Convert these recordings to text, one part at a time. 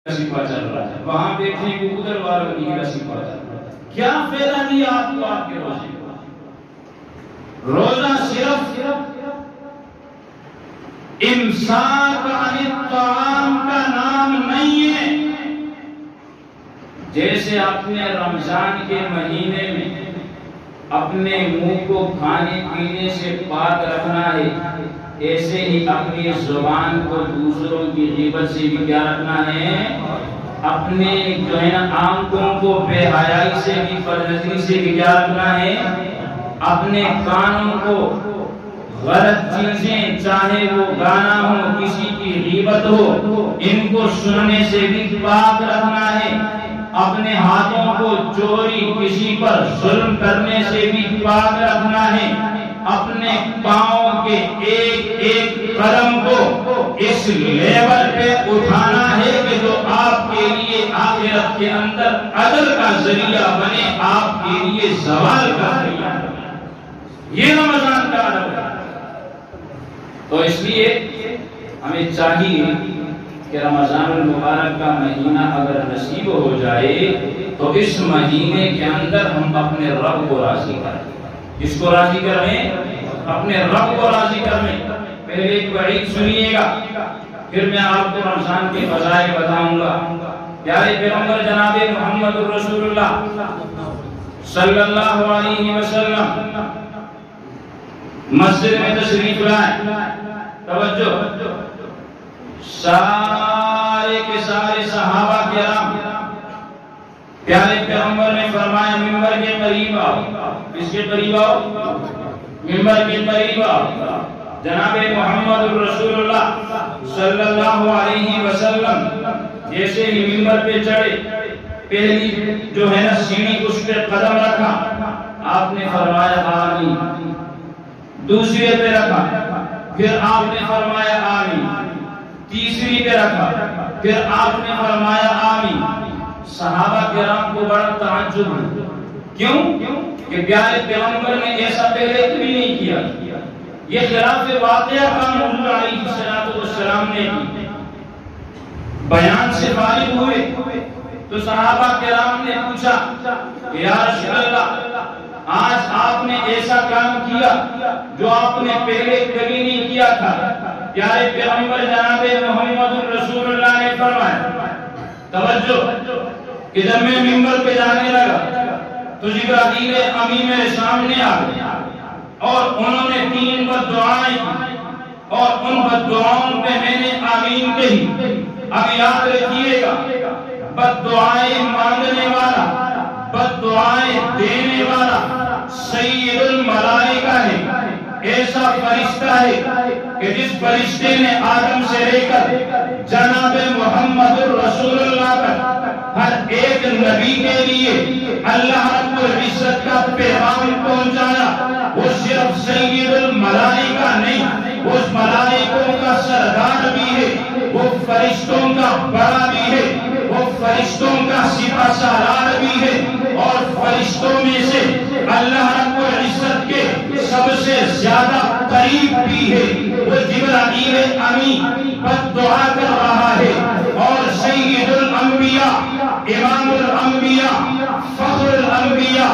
رسیفہ چل رہا ہے، وہاں بیٹھنے کو ادھر والوں کی رسیفہ چل رہا ہے. کیا فائدہ دیا آپ کو آپ کے روزے کو؟ روزہ صرف امساک عن الطعام کا نام نہیں ہے. جیسے اپنے رمضان کے مہینے میں اپنے منہ کو کھانے پینے سے پاک رکھنا ہے، ایسے ہی اپنی زبان کو دوسروں کی غیبت سے بھی کیا رکھنا ہے، اپنے جو ہے نا آنکھوں کو بے حیائی سے بھی بدنظری سے بھی کیا رکھنا ہے، اپنے کانوں کو غلط چیزیں چاہے وہ گانا ہو کسی کی غیبت ہو ان کو سننے سے بھی پاک رکھنا ہے، اپنے ہاتھوں کو چوری کسی پر ظلم کرنے سے بھی پاک رکھنا ہے، اپنے پاؤں کے ایک ایک قدم کو اس لیول پہ اٹھانا ہے کہ جو آپ کے لیے آخرت کے اندر عدل کا ذریعہ بنے، آپ کے لیے زوال کا ذریعہ بنے. یہ رمضان کا عدل ہے. تو اس لیے ہمیں چاہیے کہ رمضان المبارک کا مہینہ اگر نصیب ہو جائے تو اس مہینے کے اندر ہم اپنے رب کو راضی کریں. اس کو راضی کریں، اپنے رب کو راضی کریں. پہلے ایک وعید سنیے گا، پھر میں آپ کو رمضان کے فضائل بتاؤں گا. پیارے پیغمبر جناب محمد رسول اللہ صلی اللہ علیہ وسلم مسجد میں تشریف لائے. توجہ، سارے کے سارے صحابہ کرام پیارے پیغمبر نے فرمایا منبر کے قریب آؤ. اس کے قریب آؤ، منبر کے قریب آؤ. جناب محمد رسول اللہ صلی اللہ علیہ وسلم جیسے ہی منبر پہ چڑھے، پہلی جو ہے نا سیڑھی اس پہ قدم رکھا، آپ نے فرمایا آمین. دوسرے پہ رکھا، پھر آپ نے فرمایا آمین. تیسری پہ رکھا، پھر آپ نے فرمایا آمین. صحابہ کرام کو بڑا تعجب ہوا. کیوں؟ کہ پیارے پیغمبر نے ایسا پہلے کبھی نہیں کیا. یہ خلاف واقعہ کام حضور علیہ السلام نے کی. بیان سے فارغ ہوئے تو صحابہ کرام نے پوچھا کہ یا رسول اللہ، آج آپ نے ایسا کام کیا جو آپ نے پہلے کبھی نہیں کیا تھا. پیارے پیغمبر جناب محمد رسول اللہ نے فرمایا، توجہ، کہ جب میں منبر پہ جانے لگا تو جبرائیل امین میرے سامنے آ گیا اور انہوں نے 3 بددعائیں کی اور ان بددعاؤں پہ میں نے آمین کہی. اب یاد رکھیے گا، بددعائیں مانگنے والا، بددعائیں دینے والا سید الملائکہ ہے. ایسا فرشتہ ہے کہ جس فرشتے نے آدم سے لے کر جناب محمد رسول اللہ کا ہر ایک نبی کے لیے اللہ رب العزت کا پیغام پہنچایا، وہ صرف سید الملائکہ نہیں، اس ملائکوں کا سردار بھی ہے، وہ فرشتوں کا بڑا بھی ہے، وہ فرشتوں کا سپہ سالار بھی ہے، اور فرشتوں میں سے اللہ رب العزت کے سب سے زیادہ قریب بھی ہے. وہ جبرائیل امین بددعا کر رہا ہے اور سید الانبیاء، امام الانبیاء، فخر الانبیاء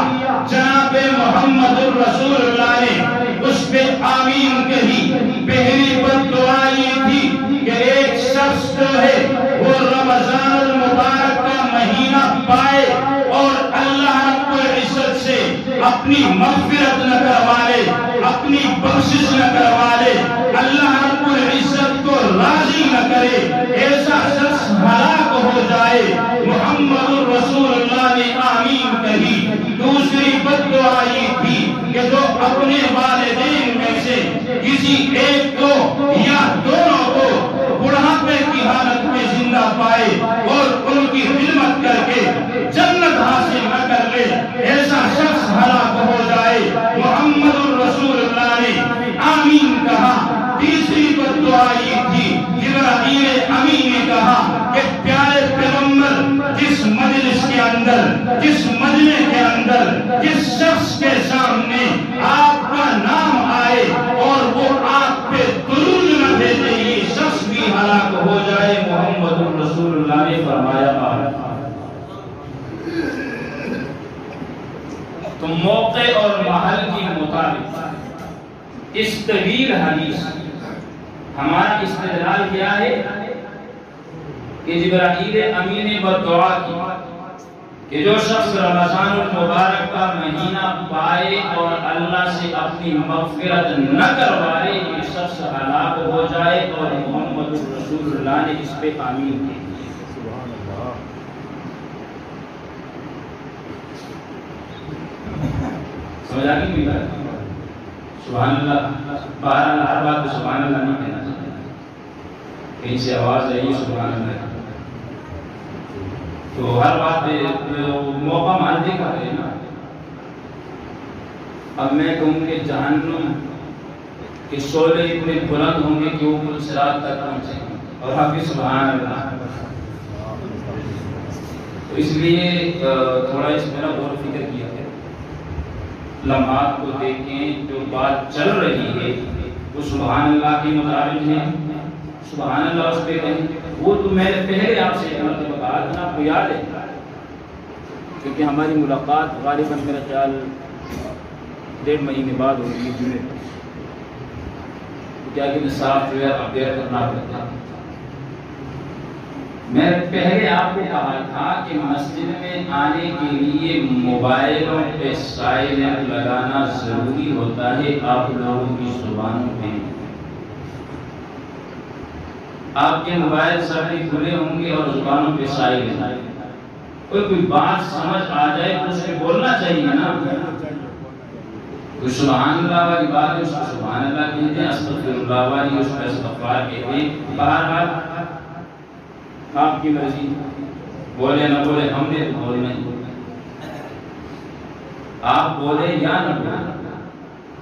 جناب محمد رسول اللہ نے اس پہ آمین کہی. پہلی بددعا یہ تھی کہ ایک شخص جو ہے وہ رمضان المبارک کا مہینہ پائے اور اللہ رب العزت سے اپنی مغفرت نہ کروالے، اپنی بخشش نہ کروالے، اللہ رب العزت کو راضی نہ کرے، ایسا شخص ہلاک ہو جائے. محمد رسول اللہ نے آمین کہی. دوسری بددعا یہ تھی کہ جو اپنے والدین میں سے کسی ایک کو یا دونوں کو بڑھاپے کی حالت میں زندہ پائے اور ان کی خدمت کر کے جنت حاصل نہ کر لے، ایسا شخص ہلاک ہو جائے. محمد رسول اللہ نے آمین کہا. تیسری بددعا یہ تھی جبرائیل امین فرمایا تو موقع اور محل کے مطابق اس طویل حدیث ہمارا استدلال کیا ہے کہ جبرائیل امین نے بدعا کی کہ جو شخص رمضان المبارک کا مہینہ پائے اور اللہ سے اپنی مغفرت نہ کروائے یہ شخص ہلاک ہو جائے، اور محمد رسول اللہ نے اس پہ آمین کی۔ سمجھا نہیں ملا؟ سبحان اللہ، بہرحال ہر بات تو سبحان اللہ نہیں کہنا چاہیے، کہیں سے آواز آئی سبحان اللہ، تو ہر بات موقع مان دیکھا ہے نا۔ اب میں کہوں کہ جہنم کے شعلے اتنے بلند ہوں گے کہ وہ پل صراط تک پہنچیں گے، اور حافظ سبحان اللہ۔ تو اس لیے تھوڑا اس میں غور و فکر کیا ہے، لمحات کو دیکھیں، جو بات چل رہی ہے وہ سبحان اللہ کے مطابق ہے، سبحان اللہ اس پہ کہیں۔ وہ تو میں پہلے آپ سے ایک مرتبہ کہا تھا، آپ کو یاد ہے، کیونکہ ہماری ملاقات غالباً میرا خیال 1.5 مہینے بعد ہوگی جمعے پر، کیا کہ صاف جو ہے اپڈیٹ کرنا پڑتا ہے۔ میں پہلے آپ کو کہا تھا کہ مسجد میں آنے کے لیے موبائلوں پہ سائلنٹ لگانا ضروری ہوتا ہے، آپ لوگوں کی زبانوں پہ۔ آپ کے موبائل سبھی کھلے ہوں گے اور زبانوں پہ سائلنٹ، کوئی بات سمجھ آ جائے تو اسے بولنا چاہیے نا۔ کوئی سبحان اللہ والی بات ہے اس کو سبحان اللہ کہتے ہیں، استغفر اللہ والی اس کو استغفار کہتے ہیں۔ بہرحال آپ کی مرضی، بولے نہ بولے، ہم نے تو بولنا ہی، آپ بولے یا نہ بولے،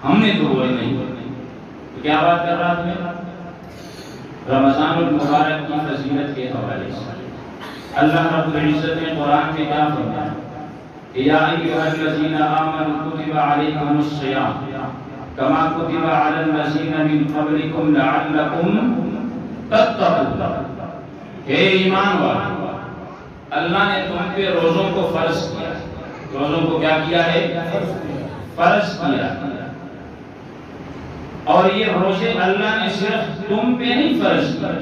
ہم نے تو بولنا ہی۔ تو کیا بات کر رہا تھا میں؟ رمضان المبارک کی فضیلت کے حوالے سے اللہ رب العزت نے قرآن میں کیا فرمایا؟ یا ایھا الذین آمنوا کتب علیکم الصیام کما کتب علی الذین من قبلکم لعلکم تتقون۔ اے ایمان والو، اللہ نے تم پہ روزوں کو فرض کیا، روزوں کو کیا کیا ہے؟ فرض کیا۔ اور یہ روزے اللہ نے صرف تم پہ نہیں فرض کیا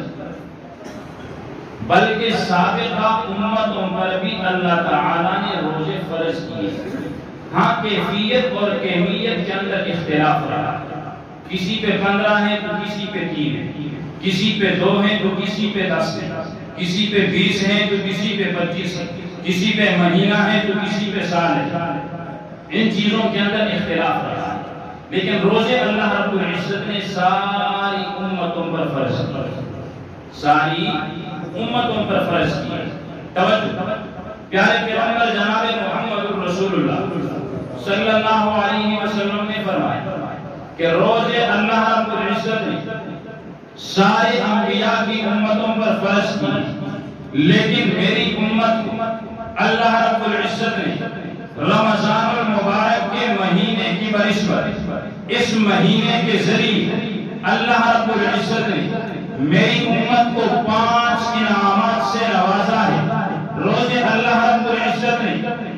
بلکہ سابقہ امتوں پر بھی اللہ تعالیٰ نے روزے فرض کیے۔ ہاں کیفیت اور کمیت کے اندر اختلاف رہا، کسی پہ 15 ہیں تو کسی پہ 3 ہیں، کسی پہ 2 ہیں تو کسی پہ 10 ہیں، کسی پہ 20 ہیں تو کسی پہ 25 ہیں، کسی پہ مہینہ ہے تو کسی پہ سال ہے۔ ان چیزوں کے اندر اختلاف رہا، لیکن روزے اللہ رب العزت نے ساری امتوں پر فرض کیا، ساری امتوں پر فرض کیا۔ توجہ، پیارے پیغمبر جناب محمد رسول اللہ صلی اللہ علیہ وسلم نے فرمایا کہ روزے اللہ رب العزت نے سارے انبیاء کی امتوں پر فرض کی، لیکن میری امت کو اللہ رب العزت نے رمضان المبارک کے مہینے کی بنسبت اس مہینے کے ذریعے اللہ رب العزت نے میری امت کو 5 انعامات سے نوازا ہے۔ روزے اللہ رب العزت نے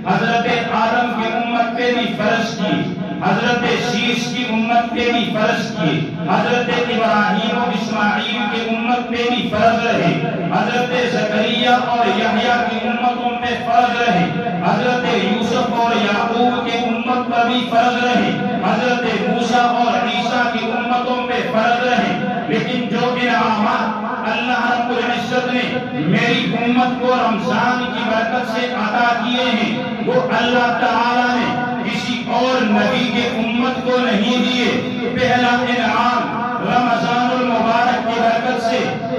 حضرت آدم کی امت پہ بھی فرض کی، حضرت شیش کی امت پہ بھی فرض کی، حضرت ابراہیم و اسماعیل کی امت پہ بھی فرض رہے، حضرت زکریا اور یحییٰ کی امتوں پہ فرض رہے، حضرت یوسف اور یعقوب کی امت پر بھی فرض رہے، حضرت موسیٰ اور عیسیٰ کی امتوں پہ فرض رہے۔ لیکن جو انعامات اللہ رب العزت نے میری امت کو رمضان کی برکت سے عطا کیے ہیں وہ اللہ تعالیٰ نے کسی اور نبی کے امت کو نہیں دیے۔ پہلا انعام رمضان المبارک کی برکت سے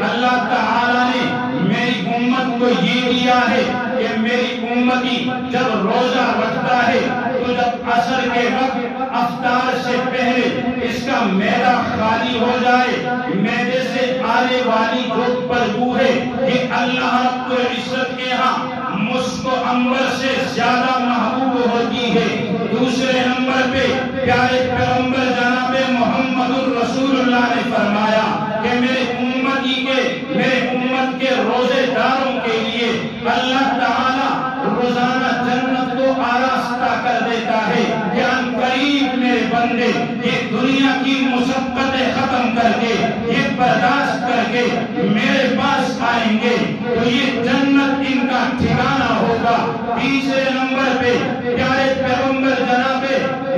اللہ تعالیٰ نے میری امت کو یہ دیا ہے کہ میری امتی جب روزہ رکھتا ہے تو جب عصر کے وقت افطار سے پہلے اس کا معدہ خالی ہو جائے، معدے سے آنے والی جو بدبو ہے یہ اللہ رب العزت کے ہاں مشک و عنبر سے زیادہ محبوب ہوتی ہے۔ دوسرے نمبر پہ پیارے پیغمبر جناب محمد الرسول اللہ نے فرمایا کہ میرے امتی کے امت کے روزے داروں کے لیے اللہ تعالیٰ روزانہ جنت کو آراستہ کر دیتا ہے کہ ان قریب میرے بندے یہ دنیا کی مشقتیں ختم کر کے یہ برداشت کر کے میرے پاس آئیں گے تو یہ جنت ان کا ٹھکانہ ہوگا۔ تیسرے نمبر پہ پیارے پیغمبر جناب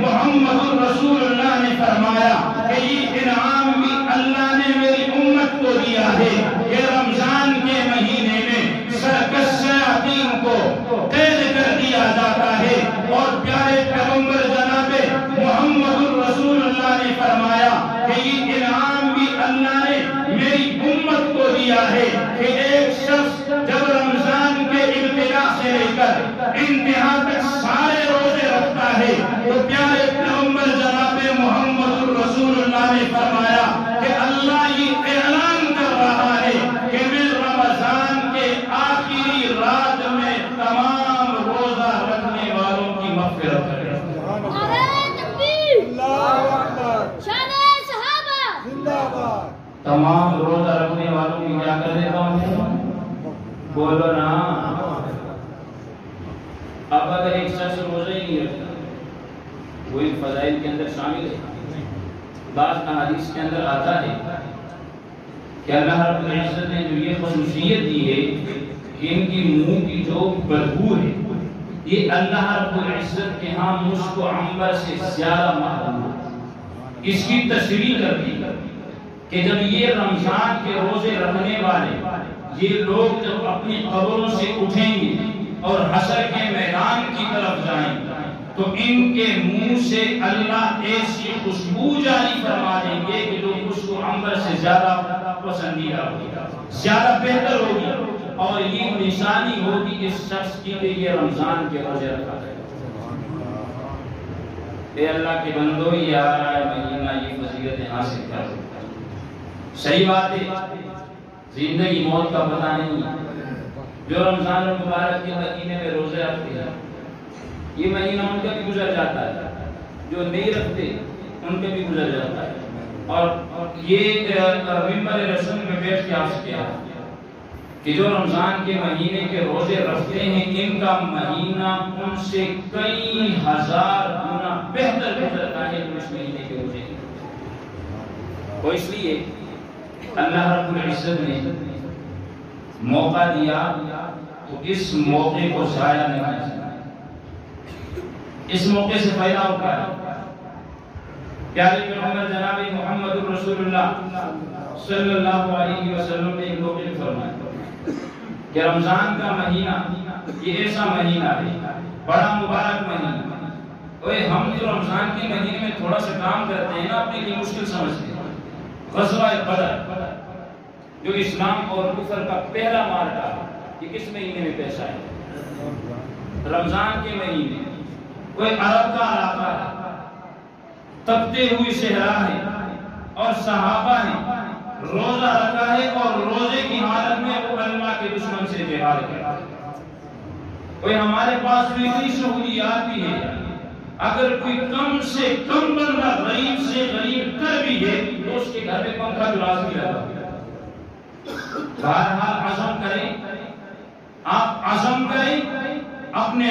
محمد رسول اللہ نے فرمایا کہ یہ انعام بھی اللہ نے میری امت کو دیا ہے کہ رمضان کے مہینے میں سرکش شیاطین کو قید کر دیا جاتا ہے، اور پیارے پیغمبر جناب محمد رسول اللہ نے فرمایا کہ یہ انعام بھی اللہ نے میری امت کو دیا ہے کہ ایک شخص جب رمضان کے ابتدا سے لے کر انتہا تک سارے روزے رکھتا ہے تو پیارے پیغمبر جناب محمد رسول اللہ نے فرمایا کہ اللہ یہ اعلان کر رہا ہے کہ میں رمضان کے آخری رات میں تمام روزہ رکھنے والوں کی مغفرت کرے۔ تمام روزہ رکھنے والوں کی کیا کر دیتا ہوں؟ بولو نا۔ اب اگر ایک شخص روزہ ہی نہیں رکھتا وہی فضائل کے اندر شامل ہے۔ بعض احادیث کے اندر آتا ہے کہ اللہ رب العزت نے جو یہ خصوصیت دی ہے کہ ان کی منہ کی جو بدبو ہے یہ اللہ رب العزت کے ہاں مشک و عنبر سے زیادہ محبوب ہے۔ اس کی تشریح کر دی کہ جب یہ رمضان کے روزے رکھنے والے یہ لوگ جب اپنی قبروں سے اٹھیں گے اور حشر کے میدان کی طرف جائیں گے تو ان کے منہ سے اللہ ایسی خوشبو جاری فرما دیں گے کہ جو مشک و عنبر سے زیادہ پسندیدہ ہوگی، زیادہ بہتر ہوگی، اور یہ نشانی ہوگی اس شخص کی کہ یہ رمضان کے روزے رکھا ہے۔ اے اللہ کے بندو، یہ آ رہا ہے مہینہ، یہ فضیلتیں حاصل کر۔ صحیح بات ہے، زندگی موت کا پتہ نہیں ہے۔ جو رمضان المبارک کے مہینے میں روزے رکھتے ہیں یہ مہینہ ان کا بھی گزر جاتا ہے، جو نہیں رکھتے ان کے بھی گزر جاتا ہے، اور یہ ممبر رسول میں بیٹھ کے آپ سے کیا کہ جو رمضان کے مہینے کے روزے رکھتے ہیں ان کا مہینہ ان سے کئی ہزار گنا بہتر گزرتا ہے جو اس مہینے کے روزے ہیں۔ تو اس لیے اللہ رب العزت نے موقع دیا تو اس موقع کو ضائع نہیں کرنا، اس موقع سے فائدہ اٹھائے۔ پیارے پیغمبر جناب محمد رسول اللہ صلی اللہ علیہ وسلم نے ایک موقع فرمایا کہ رمضان کا مہینہ یہ ایسا مہینہ ہے، بڑا مبارک مہینہ، اوے ہم جو رمضان کے مہینے میں تھوڑا سا کام کرتے ہیں نا اپنے لیے مشکل سمجھتے ہیں۔ غزوہ بدر جو اسلام اور کفر کا پہلا معرکہ یہ کس مہینے میں پیش آیا؟ رمضان کے مہینے۔ کوئی عرب کا علاقہ ہے، تپتے ہوئی صحرا ہے اور صحابہ ہیں، روزہ رکھا ہے اور روزے کی حالت میں وہ اللہ کے دشمن سے جہاد کرتا ہے۔ کوئی ہمارے پاس بھی اتنی سہولیات بھی ہے، اگر کوئی کم سے کم بندہ غریب سے غریب کر بھی ہے تو اس کے گھر میں پنکھا جو لازمی لگا۔ بہرحال عزم کریں، آپ عزم کریں اپنے